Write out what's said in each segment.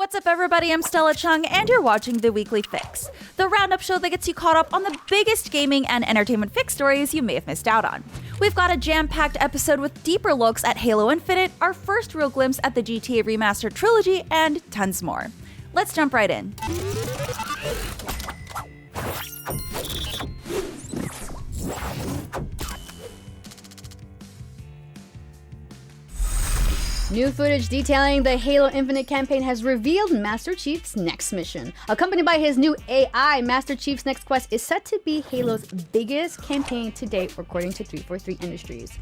What's up, everybody? I'm Stella Chung, and you're watching The Weekly Fix, the roundup show that gets you caught up on the biggest gaming and entertainment fix stories you may have missed out on. We've got a jam-packed episode with deeper looks at Halo Infinite, our first real glimpse at the GTA Remastered Trilogy, and tons more. Let's jump right in. New footage detailing the Halo Infinite campaign has revealed Master Chief's next mission. Accompanied by his new AI, Master Chief's next quest is set to be Halo's biggest campaign to date, according to 343 Industries.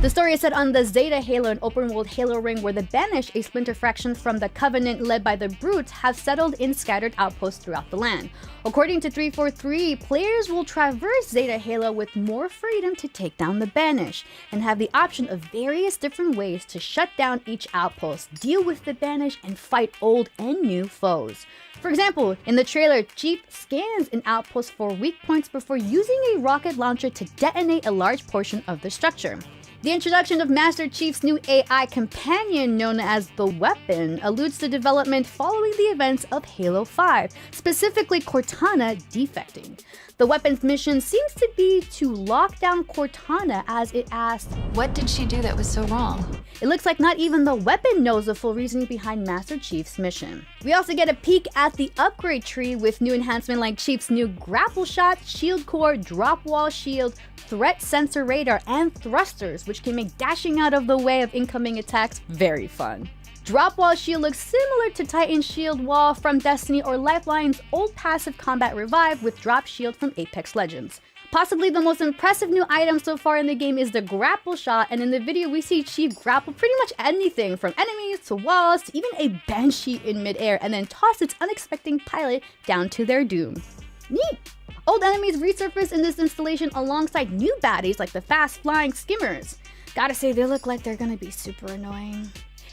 The story is set on the Zeta Halo, an open-world Halo ring where the Banished, a splinter faction from the Covenant led by the Brutes, have settled in scattered outposts throughout the land. According to 343, players will traverse Zeta Halo with more freedom to take down the Banished, and have the option of various different ways to shut down each outpost, deal with the Banished, and fight old and new foes. For example, in the trailer, Chief scans an outpost for weak points before using a rocket launcher to detonate a large portion of the structure. The introduction of Master Chief's new AI companion, known as the Weapon, alludes to development following the events of Halo 5, specifically Cortana defecting. The Weapon's mission seems to be to lock down Cortana, as it asks, "What did she do that was so wrong?" It looks like not even the Weapon knows the full reasoning behind Master Chief's mission. We also get a peek at the upgrade tree with new enhancement like Chief's new grapple shot, shield core, drop wall shield, threat sensor radar, and thrusters, which can make dashing out of the way of incoming attacks very fun. Drop wall shield looks similar to Titan's shield wall from Destiny or Lifeline's old passive combat revive with drop shield from Apex Legends. Possibly the most impressive new item so far in the game is the grapple shot, and in the video we see Chief grapple pretty much anything from enemies to walls to even a banshee in midair and then toss its unexpected pilot down to their doom. Neat! Old enemies resurface in this installation alongside new baddies like the fast-flying skimmers. Gotta say, they look like they're gonna be super annoying.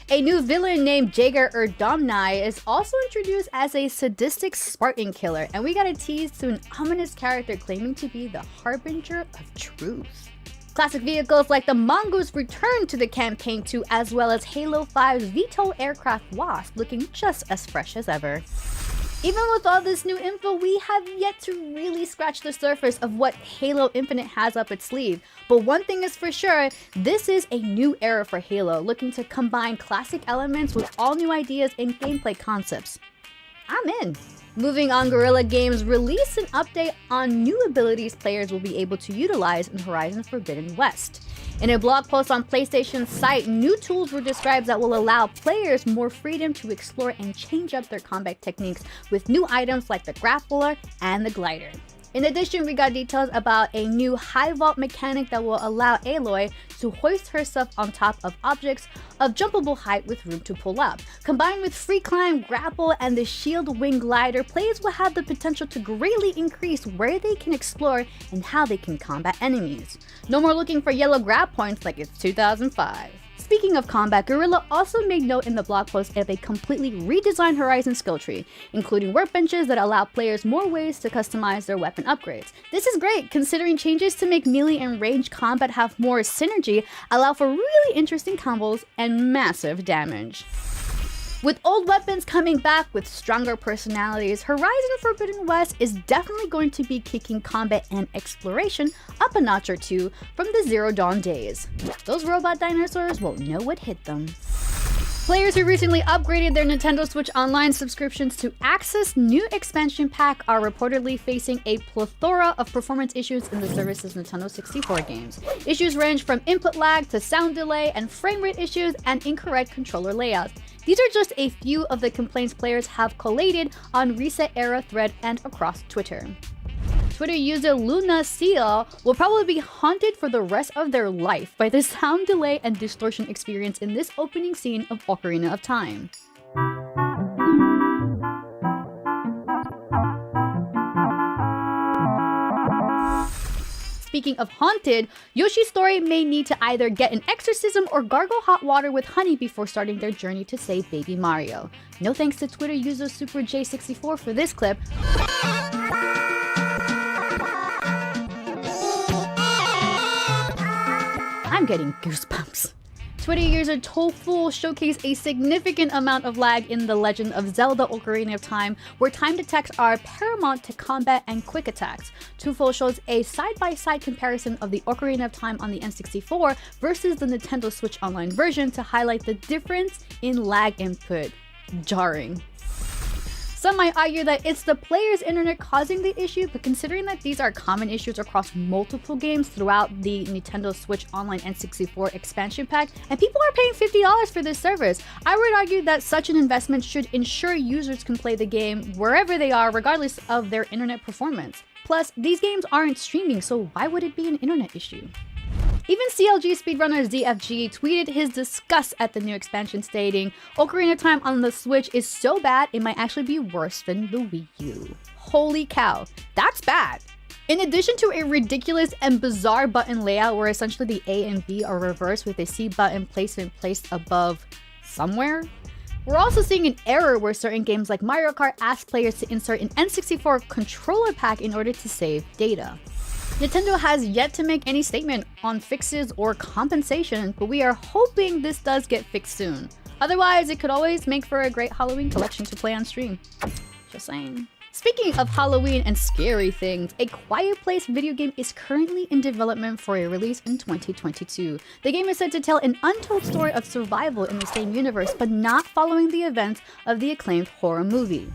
A new villain named Jaeger Erdomnai is also introduced as a sadistic Spartan killer, and we got a tease to an ominous character claiming to be the harbinger of truth. Classic vehicles like the Mongoose return to the campaign too, as well as Halo 5's VTOL aircraft Wasp looking just as fresh as ever. Even with all this new info, we have yet to really scratch the surface of what Halo Infinite has up its sleeve. But one thing is for sure, this is a new era for Halo, looking to combine classic elements with all new ideas and gameplay concepts. I'm in. Moving on, Guerrilla Games released an update on new abilities players will be able to utilize in Horizon Forbidden West. In a blog post on PlayStation's site, new tools were described that will allow players more freedom to explore and change up their combat techniques with new items like the grappler and the glider. In addition, we got details about a new high vault mechanic that will allow Aloy to hoist herself on top of objects of jumpable height with room to pull up. Combined with free climb, grapple, and the shield wing glider, players will have the potential to greatly increase where they can explore and how they can combat enemies. No more looking for yellow grab points like it's 2005. Speaking of combat, Guerrilla also made note in the blog post of a completely redesigned Horizon skill tree, including workbenches that allow players more ways to customize their weapon upgrades. This is great, considering changes to make melee and ranged combat have more synergy, allow for really interesting combos, and massive damage. With old weapons coming back with stronger personalities, Horizon Forbidden West is definitely going to be kicking combat and exploration up a notch or two from the Zero Dawn days. Those robot dinosaurs won't know what hit them. Players who recently upgraded their Nintendo Switch Online subscriptions to access new expansion pack are reportedly facing a plethora of performance issues in the service's Nintendo 64 games. Issues range from input lag to sound delay and frame rate issues and incorrect controller layouts. These are just a few of the complaints players have collated on Reset Era thread and across Twitter. Twitter user Luna Seal will probably be haunted for the rest of their life by the sound delay and distortion experience in this opening scene of Ocarina of Time. Speaking of haunted, Yoshi's story may need to either get an exorcism or gargle hot water with honey before starting their journey to save baby Mario. No thanks to Twitter user SuperJ64 for this clip. I'm getting goosebumps. Twitter user Tofu showcased a significant amount of lag in The Legend of Zelda Ocarina of Time, where timed attacks are paramount to combat and quick attacks. Tofu shows a side-by-side comparison of the Ocarina of Time on the N64 versus the Nintendo Switch Online version to highlight the difference in lag input. Jarring. Some might argue that it's the player's internet causing the issue, but considering that these are common issues across multiple games throughout the Nintendo Switch Online N64 expansion pack, and people are paying $50 for this service, I would argue that such an investment should ensure users can play the game wherever they are, regardless of their internet performance. Plus, these games aren't streaming, so why would it be an internet issue? Even CLG speedrunner ZFG tweeted his disgust at the new expansion, stating, "Ocarina of Time on the Switch is so bad it might actually be worse than the Wii U." Holy cow, that's bad! In addition to a ridiculous and bizarre button layout where essentially the A and B are reversed with a C button placement placed above somewhere, we're also seeing an error where certain games like Mario Kart ask players to insert an N64 controller pack in order to save data. Nintendo has yet to make any statement on fixes or compensation, but we are hoping this does get fixed soon. Otherwise, it could always make for a great Halloween collection to play on stream. Just saying. Speaking of Halloween and scary things, A Quiet Place video game is currently in development for a release in 2022. The game is said to tell an untold story of survival in the same universe, but not following the events of the acclaimed horror movie.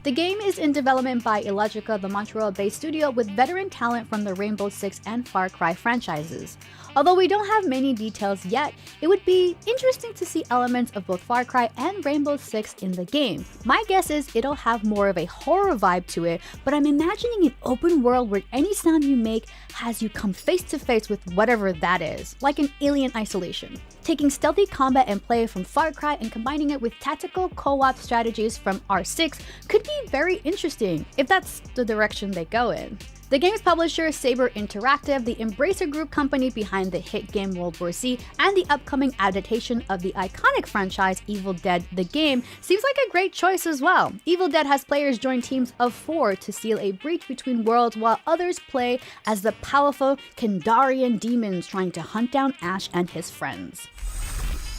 The game is in development by Illogica, the Montreal-based studio with veteran talent from the Rainbow Six and Far Cry franchises. Although we don't have many details yet, it would be interesting to see elements of both Far Cry and Rainbow Six in the game. My guess is it'll have more of a horror vibe to it, but I'm imagining an open world where any sound you make has you come face to face with whatever that is, like an Alien Isolation. Taking stealthy combat and play from Far Cry and combining it with tactical co-op strategies from R6 could be very interesting, if that's the direction they go in. The game's publisher, Saber Interactive, the Embracer Group company behind the hit game World War Z, and the upcoming adaptation of the iconic franchise Evil Dead the game, seems like a great choice as well. Evil Dead has players join teams of 4 to seal a breach between worlds, while others play as the powerful Kandarian demons trying to hunt down Ash and his friends.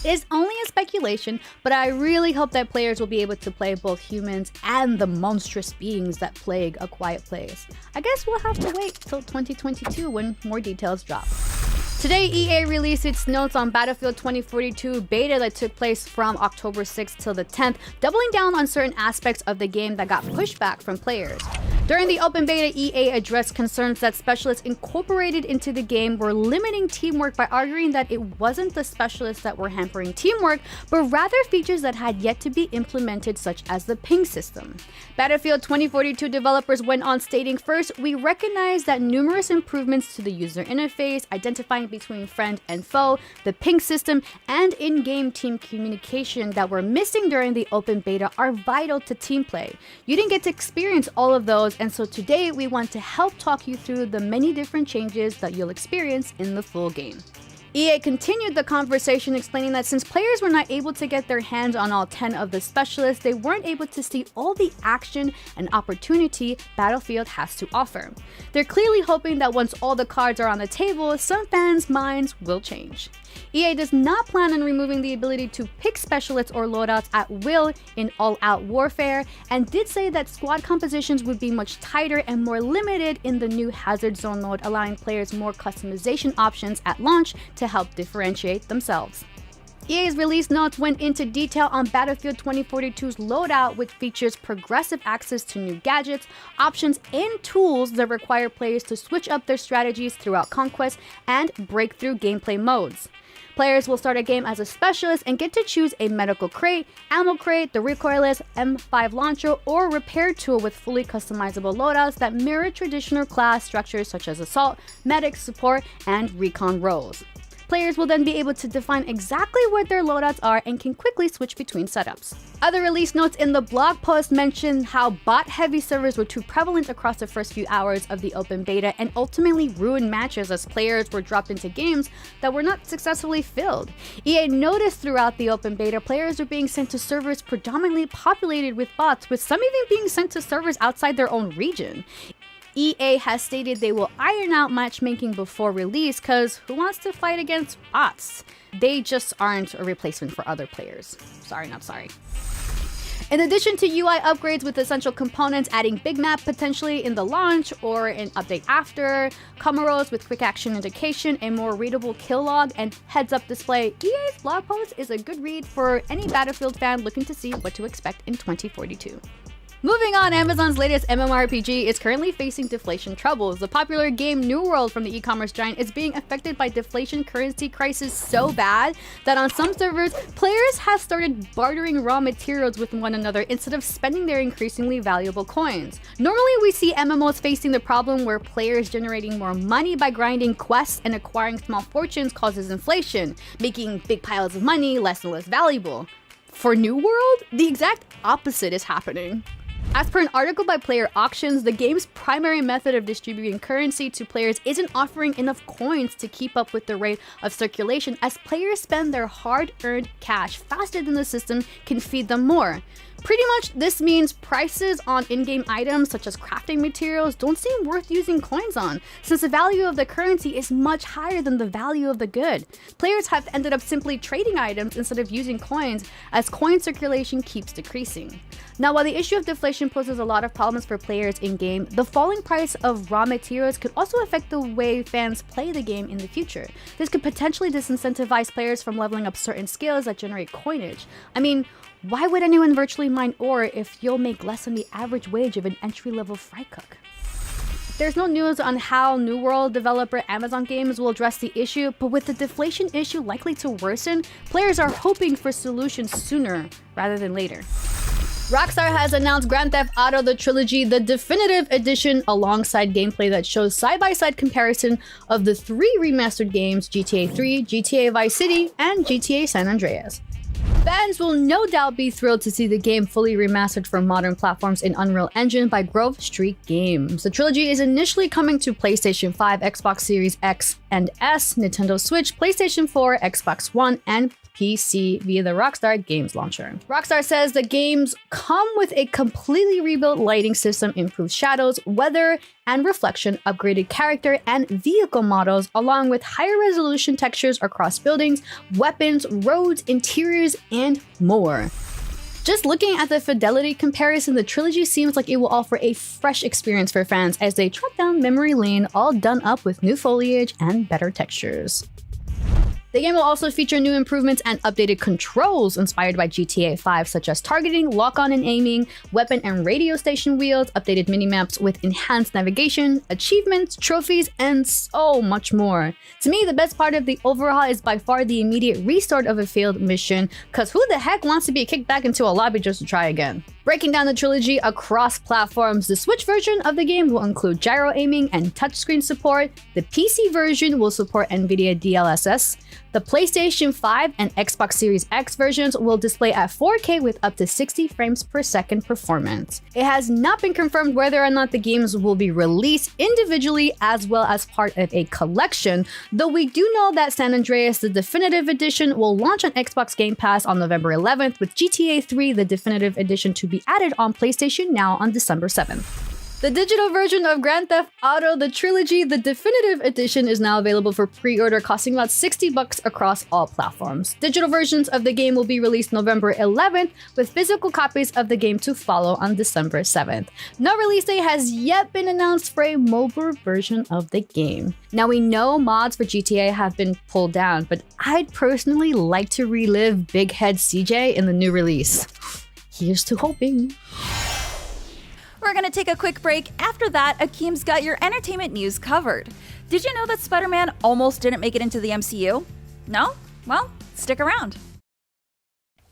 It is only a speculation, but I really hope that players will be able to play both humans and the monstrous beings that plague A Quiet Place. I guess we'll have to wait till 2022 when more details drop. Today, EA released its notes on Battlefield 2042 beta that took place from October 6th till the 10th, doubling down on certain aspects of the game that got pushed back from players. During the open beta, EA addressed concerns that specialists incorporated into the game were limiting teamwork by arguing that it wasn't the specialists that were hampering teamwork, but rather features that had yet to be implemented, such as the ping system. Battlefield 2042 developers went on stating, "First, we recognize that numerous improvements to the user interface, identifying between friend and foe, the ping system, and in-game team communication that were missing during the open beta are vital to team play. You didn't get to experience all of those, and so today we want to help talk you through the many different changes that you'll experience in the full game." EA continued the conversation, explaining that since players were not able to get their hands on all 10 of the specialists, they weren't able to see all the action and opportunity Battlefield has to offer. They're clearly hoping that once all the cards are on the table, some fans' minds will change. EA does not plan on removing the ability to pick specialists or loadouts at will in all-out warfare, and did say that squad compositions would be much tighter and more limited in the new Hazard Zone mode, allowing players more customization options at launch to help differentiate themselves. EA's release notes went into detail on Battlefield 2042's loadout, which features progressive access to new gadgets, options, and tools that require players to switch up their strategies throughout conquest and breakthrough gameplay modes. Players will start a game as a specialist and get to choose a medical crate, ammo crate, the recoilless M5 launcher, or repair tool with fully customizable loadouts that mirror traditional class structures such as assault, medic, support, and recon roles. Players will then be able to define exactly what their loadouts are and can quickly switch between setups. Other release notes in the blog post mentioned how bot-heavy servers were too prevalent across the first few hours of the open beta and ultimately ruined matches as players were dropped into games that were not successfully filled. EA noticed throughout the open beta, players were being sent to servers predominantly populated with bots, with some even being sent to servers outside their own region. EA has stated they will iron out matchmaking before release because who wants to fight against bots? They just aren't a replacement for other players. Sorry, not sorry. In addition to UI upgrades with essential components adding big map potentially in the launch or an update after, Comoros with quick action indication, a more readable kill log, and heads-up display, EA's blog post is a good read for any Battlefield fan looking to see what to expect in 2042. Moving on, Amazon's latest MMORPG is currently facing deflation troubles. The popular game New World from the e-commerce giant is being affected by deflation currency crisis so bad that on some servers, players have started bartering raw materials with one another instead of spending their increasingly valuable coins. Normally, we see MMOs facing the problem where players generating more money by grinding quests and acquiring small fortunes causes inflation, making big piles of money less and less valuable. For New World, the exact opposite is happening. As per an article by Player Auctions, the game's primary method of distributing currency to players isn't offering enough coins to keep up with the rate of circulation as players spend their hard-earned cash faster than the system can feed them more. Pretty much, this means prices on in-game items such as crafting materials don't seem worth using coins on, since the value of the currency is much higher than the value of the good. Players have ended up simply trading items instead of using coins as coin circulation keeps decreasing. Now, while the issue of deflation poses a lot of problems for players in-game, the falling price of raw materials could also affect the way fans play the game in the future. This could potentially disincentivize players from leveling up certain skills that generate coinage. I mean, why would anyone virtually mine ore if you'll make less than the average wage of an entry-level fry cook? There's no news on how New World developer Amazon Games will address the issue, but with the deflation issue likely to worsen, players are hoping for solutions sooner rather than later. Rockstar has announced Grand Theft Auto: The Trilogy, the definitive edition, alongside gameplay that shows side-by-side comparison of the 3 remastered games, GTA 3, GTA Vice City, and GTA San Andreas. Fans will no doubt be thrilled to see the game fully remastered for modern platforms in Unreal Engine by Grove Street Games. The trilogy is initially coming to PlayStation 5, Xbox Series X and S, Nintendo Switch, PlayStation 4, Xbox One, and PC via the Rockstar Games launcher. Rockstar says the games come with a completely rebuilt lighting system, improved shadows, weather and reflection, upgraded character and vehicle models, along with higher resolution textures across buildings, weapons, roads, interiors, and more. Just looking at the fidelity comparison, the trilogy seems like it will offer a fresh experience for fans as they trot down memory lane, all done up with new foliage and better textures. The game will also feature new improvements and updated controls inspired by GTA 5, such as targeting, lock-on and aiming, weapon and radio station wheels, updated minimaps with enhanced navigation, achievements, trophies, and so much more. To me, the best part of the overhaul is by far the immediate restart of a failed mission, cause who the heck wants to be kicked back into a lobby just to try again? Breaking down the trilogy across platforms, the Switch version of the game will include gyro aiming and touchscreen support. The PC version will support NVIDIA DLSS. The PlayStation 5 and Xbox Series X versions will display at 4K with up to 60 frames per second performance. It has not been confirmed whether or not the games will be released individually as well as part of a collection, though we do know that San Andreas, the definitive edition, will launch on Xbox Game Pass on November 11th, with GTA 3, the definitive edition, to be added on PlayStation Now on December 7th. The digital version of Grand Theft Auto: The Trilogy, the definitive edition, is now available for pre-order, costing about $60 across all platforms. Digital versions of the game will be released November 11th, with physical copies of the game to follow on December 7th. No release date has yet been announced for a mobile version of the game. Now, we know mods for GTA have been pulled down, but I'd personally like to relive Big Head CJ in the new release. Here's to hoping. We're gonna take a quick break. After that, Akeem's got your entertainment news covered. Did you know that Spider-Man almost didn't make it into the MCU? No? Well, stick around.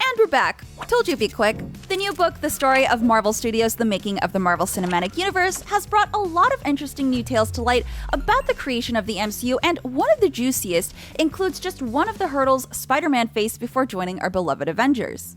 And we're back. Told you it'd be quick. The new book, The Story of Marvel Studios: The Making of the Marvel Cinematic Universe, has brought a lot of interesting new tales to light about the creation of the MCU, and one of the juiciest includes just one of the hurdles Spider-Man faced before joining our beloved Avengers.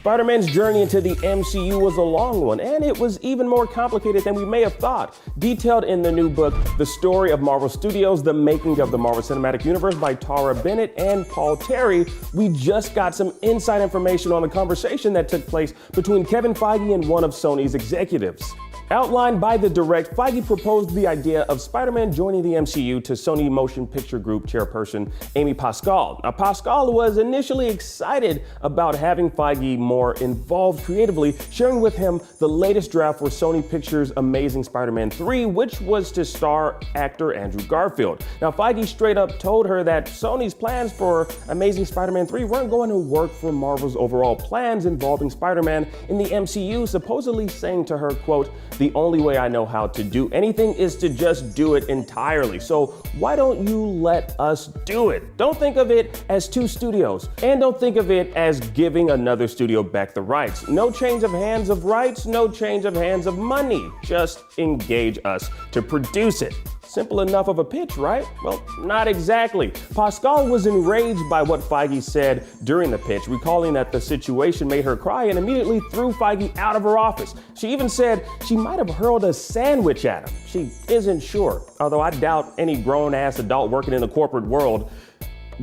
Spider-Man's journey into the MCU was a long one, and it was even more complicated than we may have thought. Detailed in the new book, The Story of Marvel Studios: The Making of the Marvel Cinematic Universe by Tara Bennett and Paul Terry, we just got some inside information on the conversation that took place between Kevin Feige and one of Sony's executives. Outlined by the Direct, Feige proposed the idea of Spider-Man joining the MCU to Sony Motion Picture Group chairperson Amy Pascal. Now, Pascal was initially excited about having Feige more involved creatively, sharing with him the latest draft for Sony Pictures' Amazing Spider-Man 3, which was to star actor Andrew Garfield. Now, Feige straight up told her that Sony's plans for Amazing Spider-Man 3 weren't going to work for Marvel's overall plans involving Spider-Man in the MCU, supposedly saying to her, quote, "The only way I know how to do anything is to just do it entirely. So why don't you let us do it?" Don't think of it as two studios, and don't think of it as giving another studio back the rights. No change of hands of rights, no change of hands of money. Just engage us to produce it. Simple enough of a pitch, right? Well, not exactly. Pascal was enraged by what Feige said during the pitch, recalling that the situation made her cry and immediately threw Feige out of her office. She even said she might have hurled a sandwich at him. She isn't sure, although I doubt any grown-ass adult working in the corporate world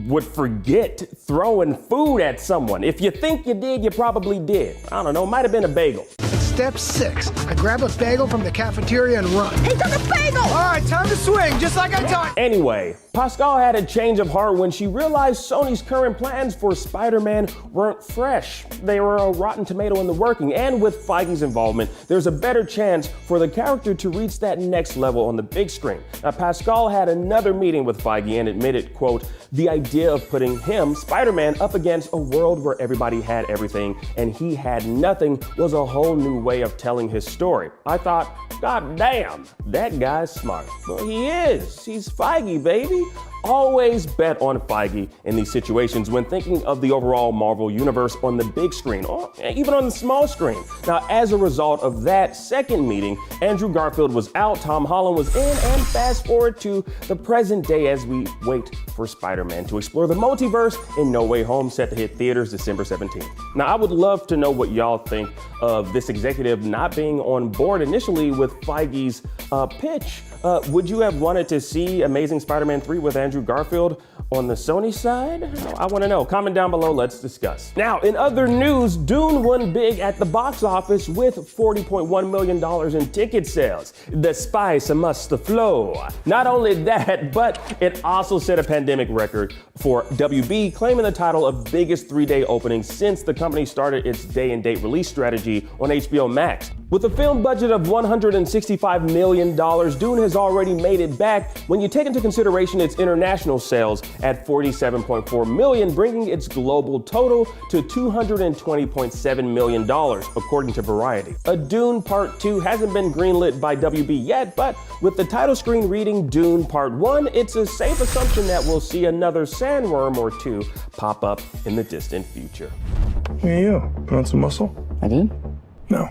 would forget throwing food at someone. If you think you did, you probably did. I don't know, might have been a bagel. Step 6, I grab a bagel from the cafeteria and run. He took a bagel! All right, time to swing, just like I taught. Anyway, Pascal had a change of heart when she realized Sony's current plans for Spider-Man weren't fresh. They were a rotten tomato in the working, and with Feige's involvement, there's a better chance for the character to reach that next level on the big screen. Now, Pascal had another meeting with Feige and admitted, quote, "The idea of putting him, Spider-Man, up against a world where everybody had everything and he had nothing was a whole new way of telling his story. I thought, God damn, that guy's smart." Well, he is. He's Feige, baby. Always bet on Feige in these situations when thinking of the overall Marvel universe on the big screen, or even on the small screen. Now, as a result of that second meeting, Andrew Garfield was out, Tom Holland was in, and fast forward to the present day as we wait for Spider-Man to explore the multiverse in No Way Home, set to hit theaters December 17th. Now, I would love to know what y'all think of this executive not being on board initially with Feige's pitch. Would you have wanted to see Amazing Spider-Man 3 with Andrew Garfield on the Sony side? I want to know. Comment down below, let's discuss. Now, in other news, Dune won big at the box office with $40.1 million in ticket sales. The spice must flow. Not only that, but it also set a pandemic record for WB, claiming the title of biggest 3-day opening since the company started its day-and-date release strategy on HBO Max. With a film budget of $165 million, Dune has already made it back when you take into consideration its international sales at $47.4 million, bringing its global total to $220.7 million, according to Variety. A Dune Part 2 hasn't been greenlit by WB yet, but with the title screen reading Dune Part 1, it's a safe assumption that we'll see another sandworm or two pop up in the distant future. Hey, you want some muscle? I did? No.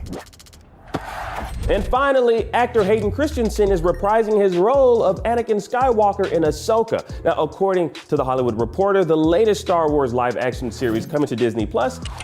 And finally, actor Hayden Christensen is reprising his role of Anakin Skywalker in Ahsoka. Now, according to The Hollywood Reporter, the latest Star Wars live-action series coming to Disney+,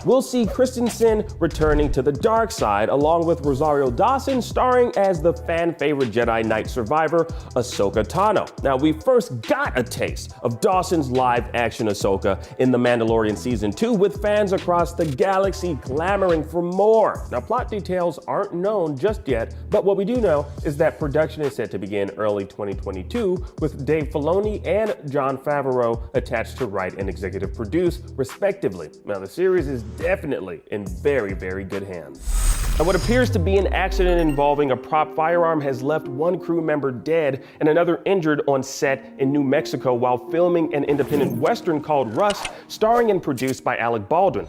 we'll see Christensen returning to the dark side, along with Rosario Dawson starring as the fan-favorite Jedi Knight survivor, Ahsoka Tano. Now, we first got a taste of Dawson's live-action Ahsoka in The Mandalorian Season 2, with fans across the galaxy clamoring for more. Now, plot details aren't known just yet, but what we do know is that production is set to begin early 2022, with Dave Filoni and Jon Favreau attached to write and executive produce, respectively. Now, the series is definitely in very, very good hands. And what appears to be an accident involving a prop firearm has left one crew member dead and another injured on set in New Mexico while filming an independent Western called Rust, starring and produced by Alec Baldwin.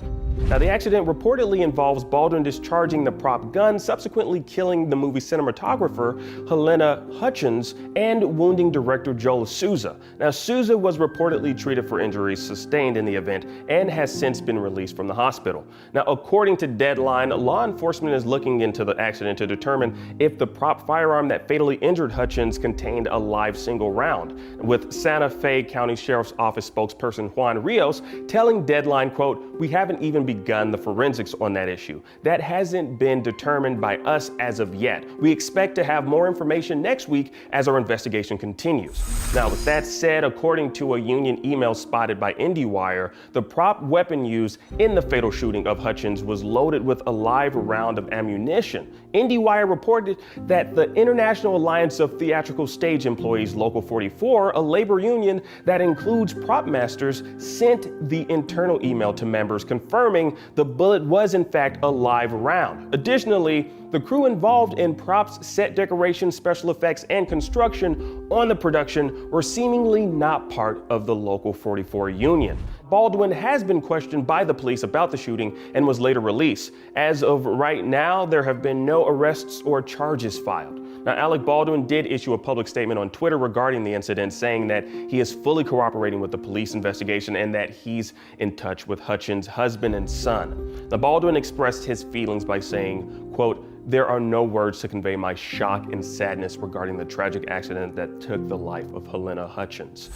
Now, the accident reportedly involves Baldwin discharging the prop gun, subsequently killing the movie cinematographer Helena Hutchins and wounding director Joel Souza. Now, Souza was reportedly treated for injuries sustained in the event and has since been released from the hospital. Now, according to Deadline, law enforcement is looking into the accident to determine if the prop firearm that fatally injured Hutchins contained a live single round, with Santa Fe County Sheriff's Office spokesperson Juan Rios telling Deadline, quote, "We haven't even even begun the forensics on that issue. That hasn't been determined by us as of yet. We expect to have more information next week as our investigation continues. Now, with that said, according to a union email spotted by IndieWire, the prop weapon used in the fatal shooting of Hutchins was loaded with a live round of ammunition. IndieWire reported that the International Alliance of Theatrical Stage Employees Local 44, a labor union that includes prop masters, sent the internal email to members confirming the bullet was in fact a live round. Additionally, the crew involved in props, set decoration, special effects, and construction on the production were seemingly not part of the Local 44 union. Baldwin has been questioned by the police about the shooting and was later released. As of right now, there have been no arrests or charges filed. Now, Alec Baldwin did issue a public statement on Twitter regarding the incident, saying that he is fully cooperating with the police investigation and that he's in touch with Hutchins' husband and son. Now, Baldwin expressed his feelings by saying, quote, "There are no words to convey my shock and sadness regarding the tragic accident that took the life of Helena Hutchins."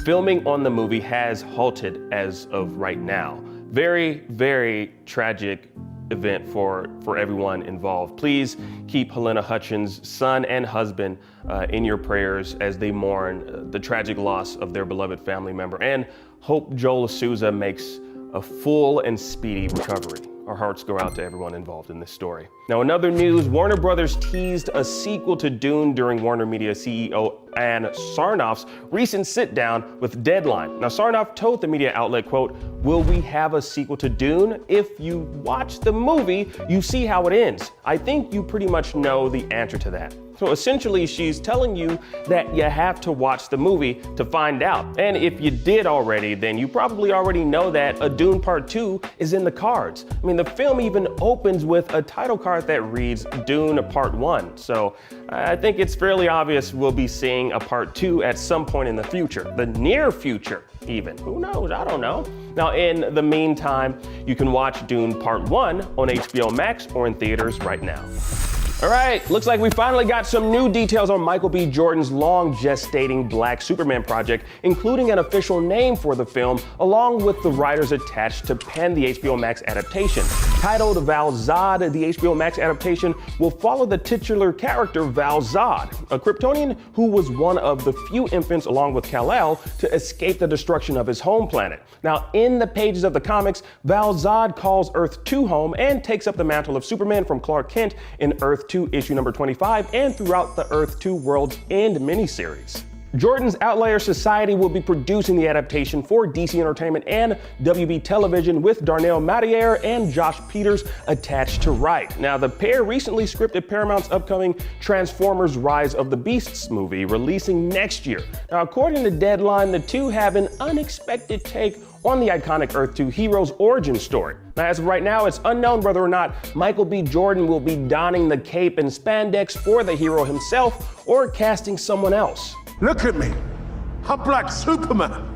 Filming on the movie has halted as of right now. Very, very tragic event for everyone involved. Please keep Helena Hutchins' son and husband in your prayers as they mourn the tragic loss of their beloved family member, and hope Joel Souza makes a full and speedy recovery. Our hearts go out to everyone involved in this story. Now, in other news, Warner Brothers teased a sequel to Dune during Warner Media CEO Ann Sarnoff's recent sit-down with Deadline. Now, Sarnoff told the media outlet, quote, "Will we have a sequel to Dune? If you watch the movie, you see how it ends. I think you pretty much know the answer to that." So essentially, she's telling you that you have to watch the movie to find out. And if you did already, then you probably already know that a Dune Part 2 is in the cards. I mean, the film even opens with a title card that reads Dune Part 1. So I think it's fairly obvious we'll be seeing a Part 2 at some point in the future, the near future even. Who knows? I don't know. Now, in the meantime, you can watch Dune Part 1 on HBO Max or in theaters right now. All right, looks like we finally got some new details on Michael B. Jordan's long gestating Black Superman project, including an official name for the film, along with the writers attached to pen the HBO Max adaptation. Titled Val Zod, the HBO Max adaptation will follow the titular character Val Zod, a Kryptonian who was one of the few infants, along with Kal-El, to escape the destruction of his home planet. Now, in the pages of the comics, Val Zod calls Earth 2 home and takes up the mantle of Superman from Clark Kent in Earth 2 issue number 25 and throughout the Earth 2 World's End miniseries. Jordan's Outlier Society will be producing the adaptation for DC Entertainment and WB Television, with Darnell Mattier and Josh Peters attached to write. Now, the pair recently scripted Paramount's upcoming Transformers Rise of the Beasts movie, releasing next year. Now, according to Deadline, the two have an unexpected take on the iconic Earth 2 hero's origin story. Now, as of right now, it's unknown whether or not Michael B. Jordan will be donning the cape and spandex for the hero himself or casting someone else. Look at me. I'm Black Superman.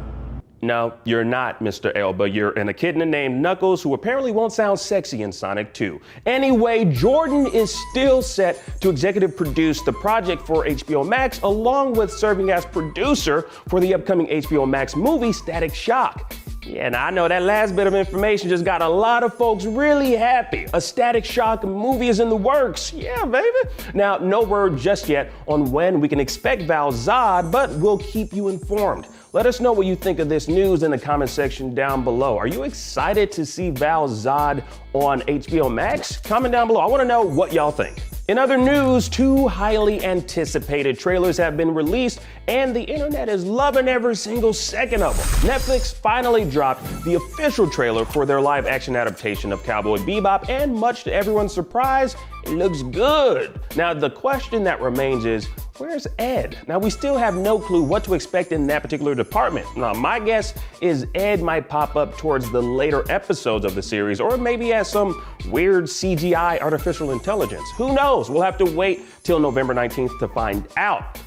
No, you're not, Mr. Elba. You're an echidna named Knuckles, who apparently won't sound sexy in Sonic 2. Anyway, Jordan is still set to executive produce the project for HBO Max, along with serving as producer for the upcoming HBO Max movie Static Shock. Yeah, and I know that last bit of information just got a lot of folks really happy. A Static Shock movie is in the works. Yeah, baby. Now, no word just yet on when we can expect Val Zod, but we'll keep you informed. Let us know what you think of this news in the comment section down below. Are you excited to see Val Zod on HBO Max? Comment down below. I want to know what y'all think. In other news, two highly anticipated trailers have been released, and the internet is loving every single second of them. Netflix finally dropped the official trailer for their live-action adaptation of Cowboy Bebop, and much to everyone's surprise, it looks good. Now, the question that remains is, where's Ed? Now, we still have no clue what to expect in that particular department. Now, my guess is Ed might pop up towards the later episodes of the series, or maybe as some weird CGI artificial intelligence. Who knows? We'll have to wait till November 19th to find out.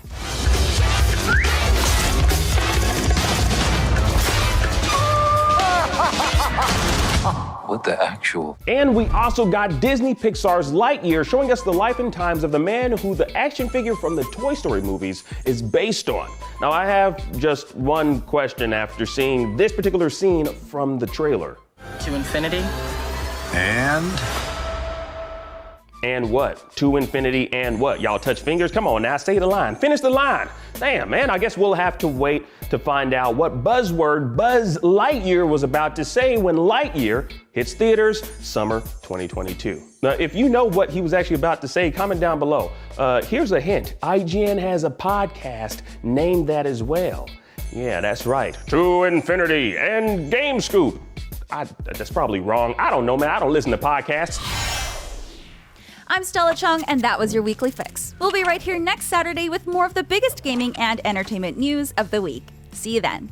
What the actual? And we also got Disney Pixar's Lightyear, showing us the life and times of the man who the action figure from the Toy Story movies is based on. Now, I have just one question after seeing this particular scene from the trailer. To infinity. And what? To infinity and what? Y'all touch fingers? Come on now, say the line. Finish the line. Damn, man, I guess we'll have to wait to find out what buzzword Buzz Lightyear was about to say when Lightyear hits theaters summer 2022. Now, if you know what he was actually about to say, comment down below. Here's a hint. IGN has a podcast named that as well. Yeah, that's right. To infinity and Game Scoop. That's probably wrong. I don't know, man. I don't listen to podcasts. I'm Stella Chung, and that was your Weekly Fix. We'll be right here next Saturday with more of the biggest gaming and entertainment news of the week. See you then.